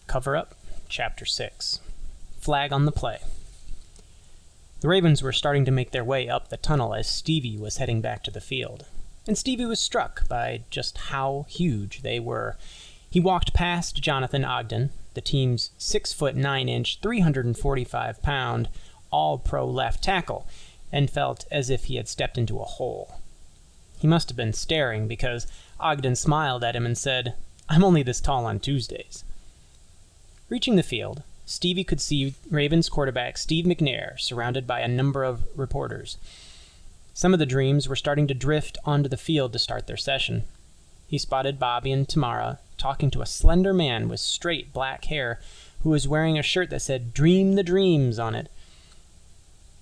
Cover Up, Chapter 6. Flag on the Play. The Ravens were starting to make their way up the tunnel as Stevie was heading back to the field. And Stevie was struck by just how huge they were. He walked past Jonathan Ogden, the team's 6'9", 345-pound, all-pro left tackle, and felt as if he had stepped into a hole. He must have been staring because Ogden smiled at him and said, "I'm only this tall on Tuesdays." Reaching the field, Stevie could see Ravens quarterback Steve McNair surrounded by a number of reporters. Some of the Dreams were starting to drift onto the field to start their session. He spotted Bobby and Tamara talking to a slender man with straight black hair who was wearing a shirt that said "Dream the Dreams" on it.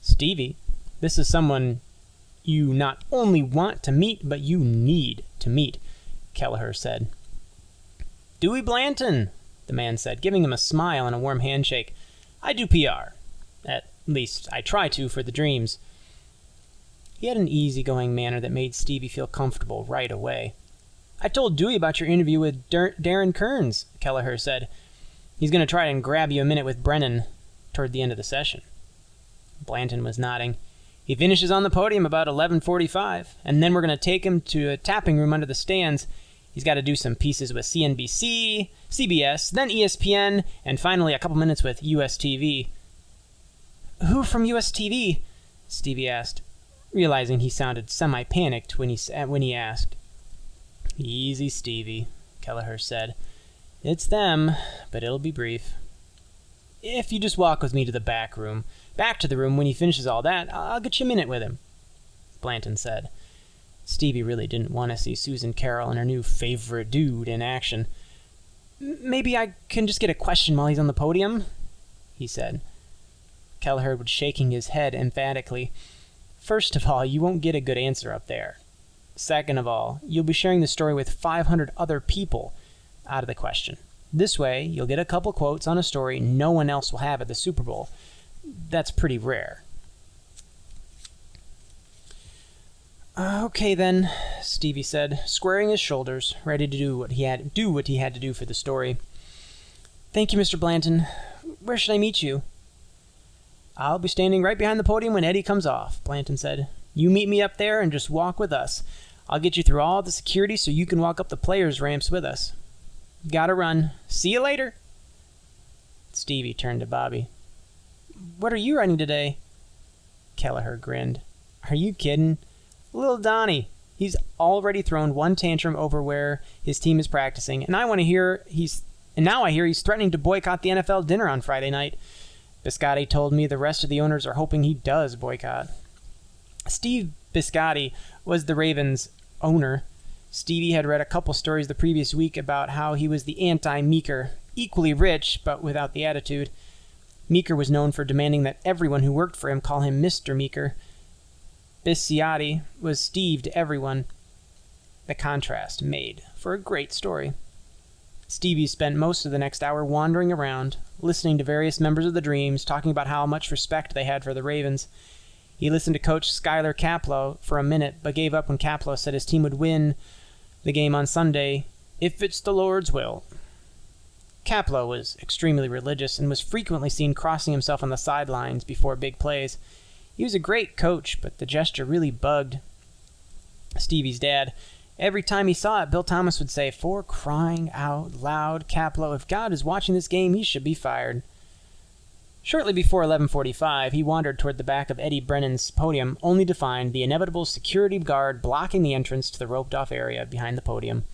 "Stevie, this is someone you not only want to meet, but you need to meet," Kelleher said. "Dewey Blanton," the man said, giving him a smile and a warm handshake. "I do PR. At least, I try to for the Dreams." He had an easygoing manner that made Stevie feel comfortable right away. "I told Dewey about your interview with Darren Kearns," Kelleher said. "He's going to try and grab you a minute with Brennan toward the end of the session." Blanton was nodding. "He finishes on the podium about 11:45, and then we're going to take him to a tapping room under the stands. He's got to do some pieces with CNBC, CBS, then ESPN, and finally a couple minutes with USTV. "Who from USTV?" Stevie asked, realizing he sounded semi-panicked when he asked. "Easy, Stevie," Kelleher said. "It's them, but it'll be brief. If you just walk with me to the back to the room when he finishes all that, I'll get you a minute with him," Blanton said. Stevie really didn't want to see Susan Carroll and her new favorite dude in action. "Maybe I can just get a question while he's on the podium," he said. Kelleher was shaking his head emphatically. "First of all, you won't get a good answer up there. Second of all, you'll be sharing the story with 500 other people out of the question. This way, you'll get a couple quotes on a story no one else will have at the Super Bowl. That's pretty rare." "Okay then," Stevie said, squaring his shoulders, ready to do what he had to do for the story. "Thank you, Mr. Blanton. Where should I meet you?" "I'll be standing right behind the podium when Eddie comes off," Blanton said. "You meet me up there and just walk with us. I'll get you through all the security so you can walk up the players' ramps with us. Gotta run. See you later." Stevie turned to Bobby. "What are you writing today?" Kelleher grinned. "Are you kidding? Little Donnie. He's already thrown one tantrum over where his team is practicing, and now I hear he's threatening to boycott the NFL dinner on Friday night. Biscotti told me the rest of the owners are hoping he does boycott." Steve Biscotti was the Ravens' owner. Stevie had read a couple stories the previous week about how he was the anti-Meeker, equally rich but without the attitude. Meeker was known for demanding that everyone who worked for him call him Mr. Meeker. Bisciotti was Steve to everyone. The contrast made for a great story. Stevie spent most of the next hour wandering around, listening to various members of the Dreams talking about how much respect they had for the Ravens. He listened to Coach Skylar Kaplow for a minute, but gave up when Kaplow said his team would win the game on Sunday, if it's the Lord's will. Kaplow was extremely religious and was frequently seen crossing himself on the sidelines before big plays. He was a great coach, but the gesture really bugged Stevie's dad. Every time he saw it, Bill Thomas would say, "For crying out loud, Kaplow, if God is watching this game, he should be fired." Shortly before 11:45, he wandered toward the back of Eddie Brennan's podium, only to find the inevitable security guard blocking the entrance to the roped-off area behind the podium.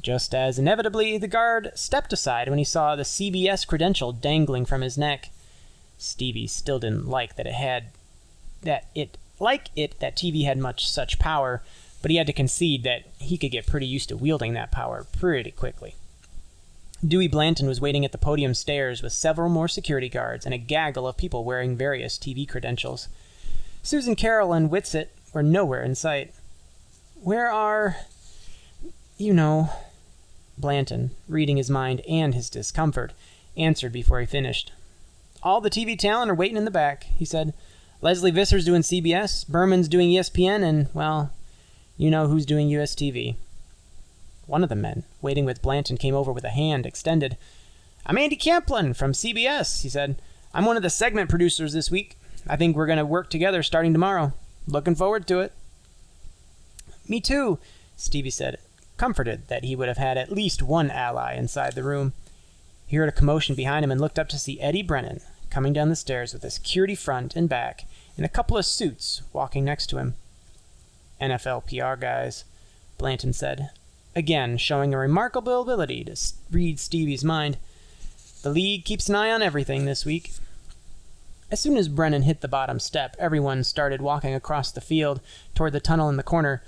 Just as inevitably, the guard stepped aside when he saw the CBS credential dangling from his neck. Stevie still didn't like that TV had such power, but he had to concede that he could get pretty used to wielding that power pretty quickly. Dewey Blanton was waiting at the podium stairs with several more security guards and a gaggle of people wearing various TV credentials. Susan Carroll and Whitsitt were nowhere in sight. "Where are... Blanton, reading his mind and his discomfort, answered before he finished. "All the TV talent are waiting in the back," he said. "Leslie Visser's doing CBS, Berman's doing ESPN, and, well, you know who's doing USTV. One of the men, waiting with Blanton, came over with a hand extended. I'm Andy Camplin from CBS, he said. I'm one of the segment producers this week. I think we're going to work together starting tomorrow. Looking forward to it. Me too, Stevie said, comforted that he would have had at least one ally inside the room. He heard a commotion behind him and looked up to see Eddie Brennan coming down the stairs with a security front and back and a couple of suits walking next to him. NFL PR guys, Blanton said, again showing a remarkable ability to read Stevie's mind. The league keeps an eye on everything this week. As soon as Brennan hit the bottom step, everyone started walking across the field toward the tunnel in the corner.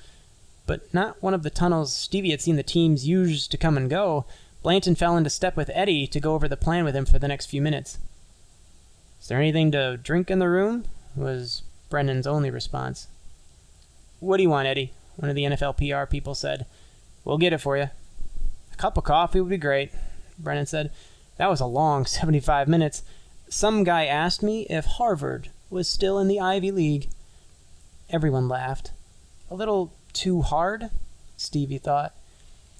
But not one of the tunnels Stevie had seen the teams use to come and go. Blanton fell into step with Eddie to go over the plan with him for the next few minutes. Is there anything to drink in the room? Was Brennan's only response. What do you want, Eddie? One of the NFL PR people said. We'll get it for you. A cup of coffee would be great, Brennan said. That was a long 75 minutes. Some guy asked me if Harvard was still in the Ivy League. Everyone laughed. A little too hard, Stevie thought.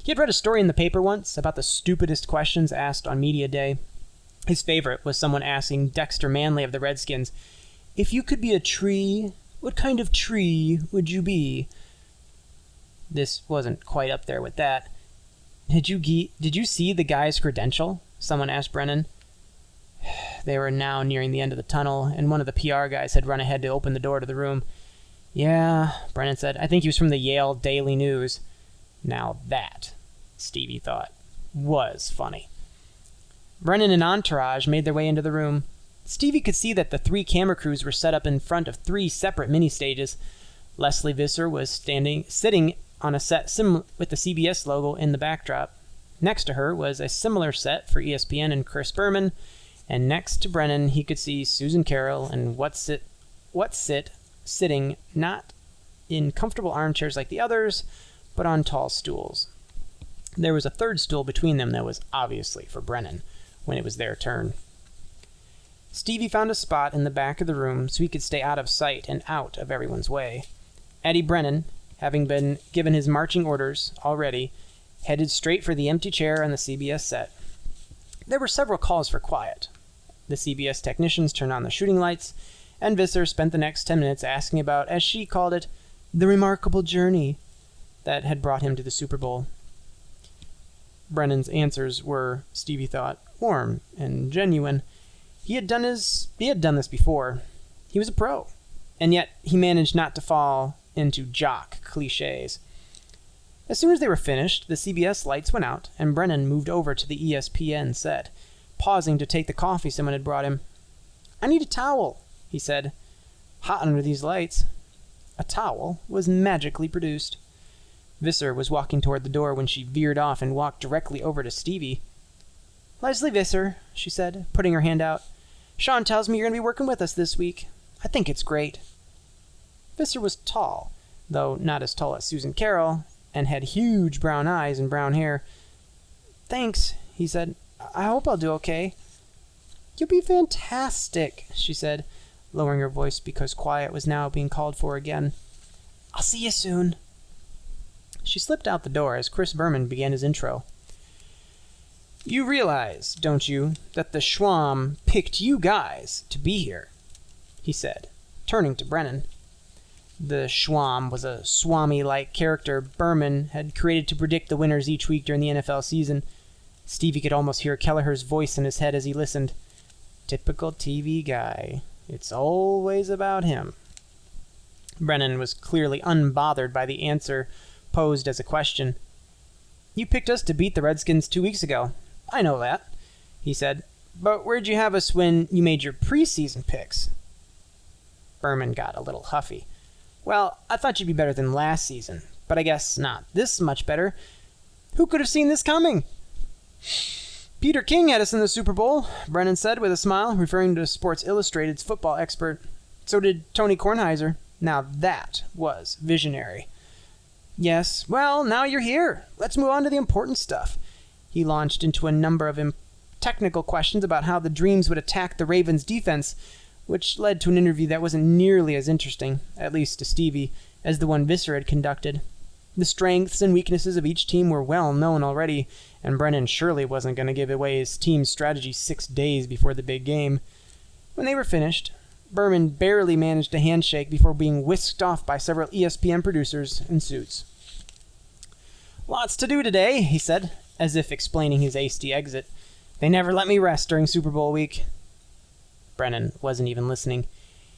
He had read a story in the paper once about the stupidest questions asked on media day. His favorite was someone asking Dexter Manley of the Redskins, if you could be a tree, what kind of tree would you be? This wasn't quite up there with that. Did you see the guy's credential? Someone asked Brennan. They were now nearing the end of the tunnel, and one of the PR guys had run ahead to open the door to the room. Yeah, Brennan said. I think he was from the Yale Daily News. Now that, Stevie thought, was funny. Brennan and Entourage made their way into the room. Stevie could see that the 3 camera crews were set up in front of 3 separate mini-stages. Leslie Visser was sitting on a set with the CBS logo in the backdrop. Next to her was a similar set for ESPN and Chris Berman, and next to Brennan he could see Susan Carroll and Whatsit sitting not in comfortable armchairs like the others, but on tall stools. There was a third stool between them that was obviously for Brennan when it was their turn. Stevie found a spot in the back of the room so he could stay out of sight and out of everyone's way. Eddie Brennan, having been given his marching orders already, headed straight for the empty chair on the CBS set. There were several calls for quiet. The CBS technicians turned on the shooting lights, and Visser spent the next 10 minutes asking about, as she called it, the remarkable journey that had brought him to the Super Bowl. Brennan's answers were, Stevie thought, warm and genuine. He had done this before. He was a pro, and yet he managed not to fall into jock cliches. As soon as they were finished, the CBS lights went out, and Brennan moved over to the ESPN set, pausing to take the coffee someone had brought him. I need a towel, he said. Hot under these lights. A towel was magically produced. Visser was walking toward the door when she veered off and walked directly over to Stevie. Leslie Visser, she said, putting her hand out. Sean tells me you're going to be working with us this week. I think it's great. Visser was tall, though not as tall as Susan Carroll, and had huge brown eyes and brown hair. Thanks, he said. I hope I'll do okay. You'll be fantastic, she said, lowering her voice because quiet was now being called for again. I'll see you soon. She slipped out the door as Chris Berman began his intro. You realize, don't you, that the Schwam picked you guys to be here, he said, turning to Brennan. The Schwam was a Swami-like character Berman had created to predict the winners each week during the NFL season. Stevie could almost hear Kelleher's voice in his head as he listened. Typical TV guy. It's always about him. Brennan was clearly unbothered by the answer posed as a question. You picked us to beat the Redskins 2 weeks ago. I know that, he said. But where'd you have us when you made your preseason picks? Berman got a little huffy. Well, I thought you'd be better than last season, but I guess not this much better. Who could have seen this coming? Peter King had us in the Super Bowl, Brennan said with a smile, referring to Sports Illustrated's football expert. So did Tony Kornheiser. Now that was visionary. Yes, well, now you're here. Let's move on to the important stuff. He launched into a number of technical questions about how the Dreams would attack the Ravens' defense, which led to an interview that wasn't nearly as interesting, at least to Stevie, as the one Visser had conducted. The strengths and weaknesses of each team were well known already, and Brennan surely wasn't going to give away his team's strategy 6 days before the big game. When they were finished, Berman barely managed a handshake before being whisked off by several ESPN producers in suits. "Lots to do today," he said, as if explaining his hasty exit. "They never let me rest during Super Bowl week." Brennan wasn't even listening.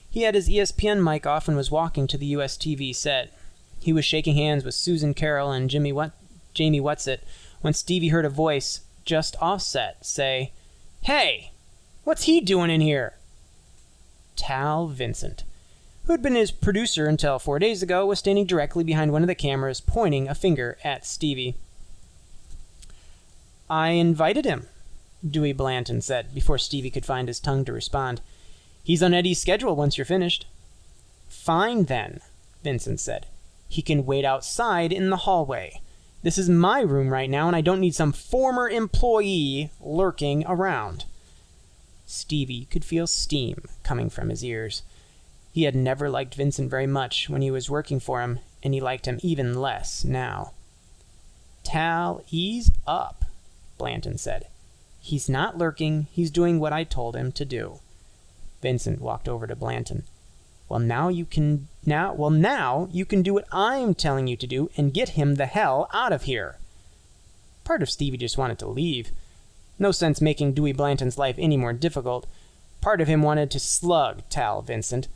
He had his ESPN mic off and was walking to the US TV set. He was shaking hands with Susan Carroll and Jamie Whatsit when Stevie heard a voice just offset say, "Hey, what's he doing in here?" Tal Vincent, who had been his producer until 4 days ago, was standing directly behind one of the cameras, pointing a finger at Stevie. "I invited him," Dewey Blanton said, before Stevie could find his tongue to respond. "He's on Eddie's schedule once you're finished." "Fine, then," Vincent said. "He can wait outside in the hallway. This is my room right now, and I don't need some former employee lurking around." Stevie could feel steam coming from his ears. He had never liked Vincent very much when he was working for him, and he liked him even less now. "Tal, ease up," Blanton said. "He's not lurking. He's doing what I told him to do." Vincent walked over to Blanton. Now you can do what I'm telling you to do and get him the hell out of here." Part of Stevie just wanted to leave. No sense making Dewey Blanton's life any more difficult. Part of him wanted to slug Tal Vincent,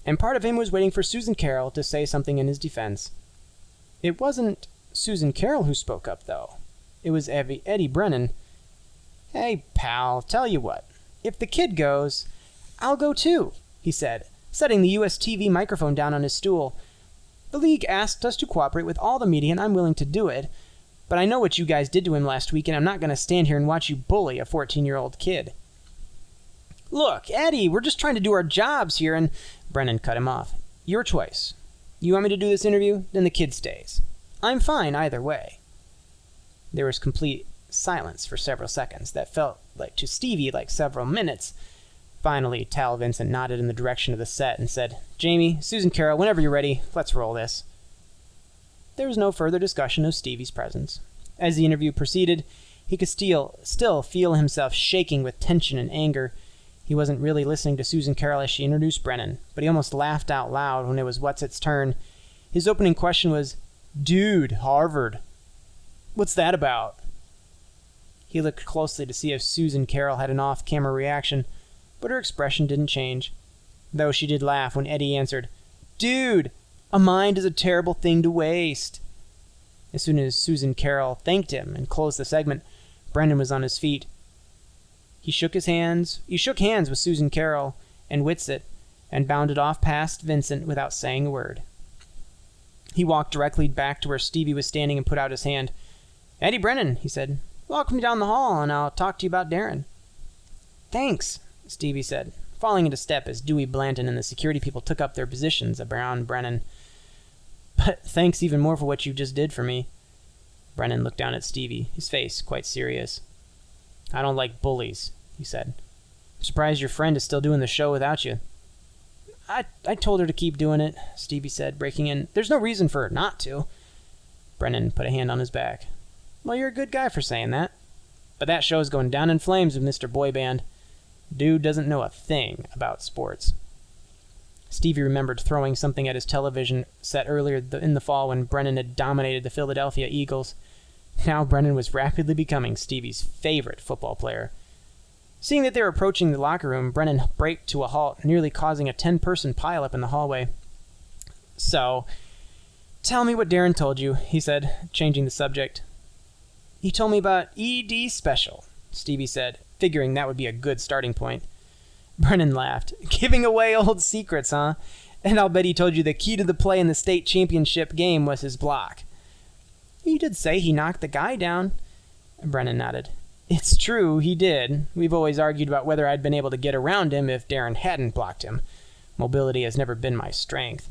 and part of him was waiting for Susan Carroll to say something in his defense. It wasn't Susan Carroll who spoke up, though. It was Eddie Brennan. "Hey, pal, tell you what. If the kid goes, I'll go too," he said, setting the US TV microphone down on his stool. "The league asked us to cooperate with all the media, and I'm willing to do it. But I know what you guys did to him last week, and I'm not going to stand here and watch you bully a 14-year-old kid." "Look, Eddie, we're just trying to do our jobs here," and Brennan cut him off. "Your choice. You want me to do this interview? Then the kid stays. I'm fine either way." There was complete silence for several seconds that felt to Stevie like several minutes. Finally, Tal Vincent nodded in the direction of the set and said, "Jamie, Susan Carroll, whenever you're ready, let's roll this." There was no further discussion of Stevie's presence. As the interview proceeded, he could still feel himself shaking with tension and anger. He wasn't really listening to Susan Carroll as she introduced Brennan, but he almost laughed out loud when it was Whatsit's turn. His opening question was, "Dude, Harvard. What's that about?" He looked closely to see if Susan Carroll had an off-camera reaction, but her expression didn't change, though she did laugh when Eddie answered, "Dude, a mind is a terrible thing to waste." As soon as Susan Carroll thanked him and closed the segment, Brendan was on his feet. He shook hands with Susan Carroll and Witsit and bounded off past Vincent without saying a word. He walked directly back to where Stevie was standing and put out his hand. "Eddie Brennan," he said, "walk me down the hall and I'll talk to you about Darren." "Thanks," Stevie said, falling into step as Dewey Blanton and the security people took up their positions around Brennan. "But thanks even more for what you just did for me." Brennan looked down at Stevie, his face quite serious. "I don't like bullies," he said. "I'm surprised your friend is still doing the show without you." I told her to keep doing it," Stevie said, breaking in. "There's no reason for her not to." Brennan put a hand on his back. "Well, you're a good guy for saying that. But that show's going down in flames with Mr. Boyband. Dude doesn't know a thing about sports." Stevie remembered throwing something at his television set earlier in the fall when Brennan had dominated the Philadelphia Eagles. Now Brennan was rapidly becoming Stevie's favorite football player. Seeing that they were approaching the locker room, Brennan braked to a halt, nearly causing a 10-person pileup in the hallway. "So, tell me what Darren told you," he said, changing the subject. "He told me about ED Special," Stevie said, figuring that would be a good starting point. Brennan laughed. "Giving away old secrets, huh? And I'll bet he told you the key to the play in the state championship game was his block." "He did say he knocked the guy down." Brennan nodded. "It's true, he did. We've always argued about whether I'd been able to get around him if Darren hadn't blocked him. Mobility has never been my strength.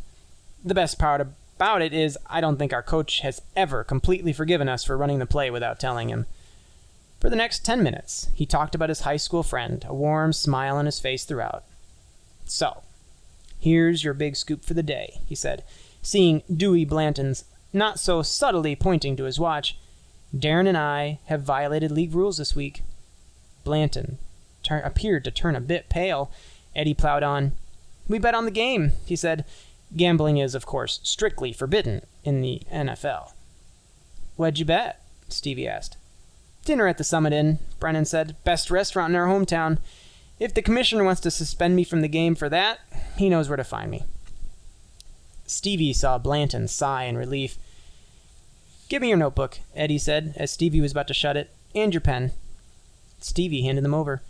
The best part about it is I don't think our coach has ever completely forgiven us for running the play without telling him." For the next 10 minutes, he talked about his high school friend, a warm smile on his face throughout. "So, here's your big scoop for the day," he said, seeing Dewey Blanton's not so subtly pointing to his watch. "Darren and I have violated league rules this week." Blanton appeared to turn a bit pale. Eddie plowed on. "We bet on the game," he said. Gambling is, of course, strictly forbidden in the NFL. "What'd you bet?" Stevie asked. "Dinner at the Summit Inn," Brennan said. "Best restaurant in our hometown. If the commissioner wants to suspend me from the game for that, he knows where to find me." Stevie saw Blanton sigh in relief. "Give me your notebook," Eddie said, as Stevie was about to shut it, "and your pen." Stevie handed them over.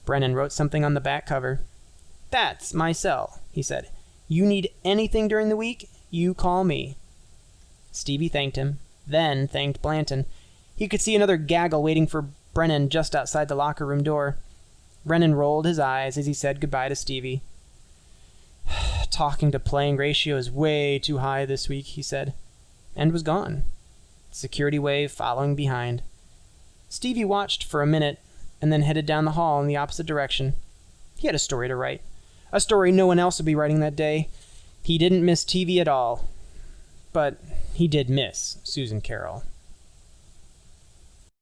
Brennan wrote something on the back cover. "That's my cell," he said. "You need anything during the week, you call me." Stevie thanked him, then thanked Blanton. He could see another gaggle waiting for Brennan just outside the locker room door. Brennan rolled his eyes as he said goodbye to Stevie. "Talking to playing ratio is way too high this week," he said, and was gone, the security wave following behind. Stevie watched for a minute and then headed down the hall in the opposite direction. He had a story to write. A story no one else would be writing that day. He didn't miss TV at all. But he did miss Susan Carroll.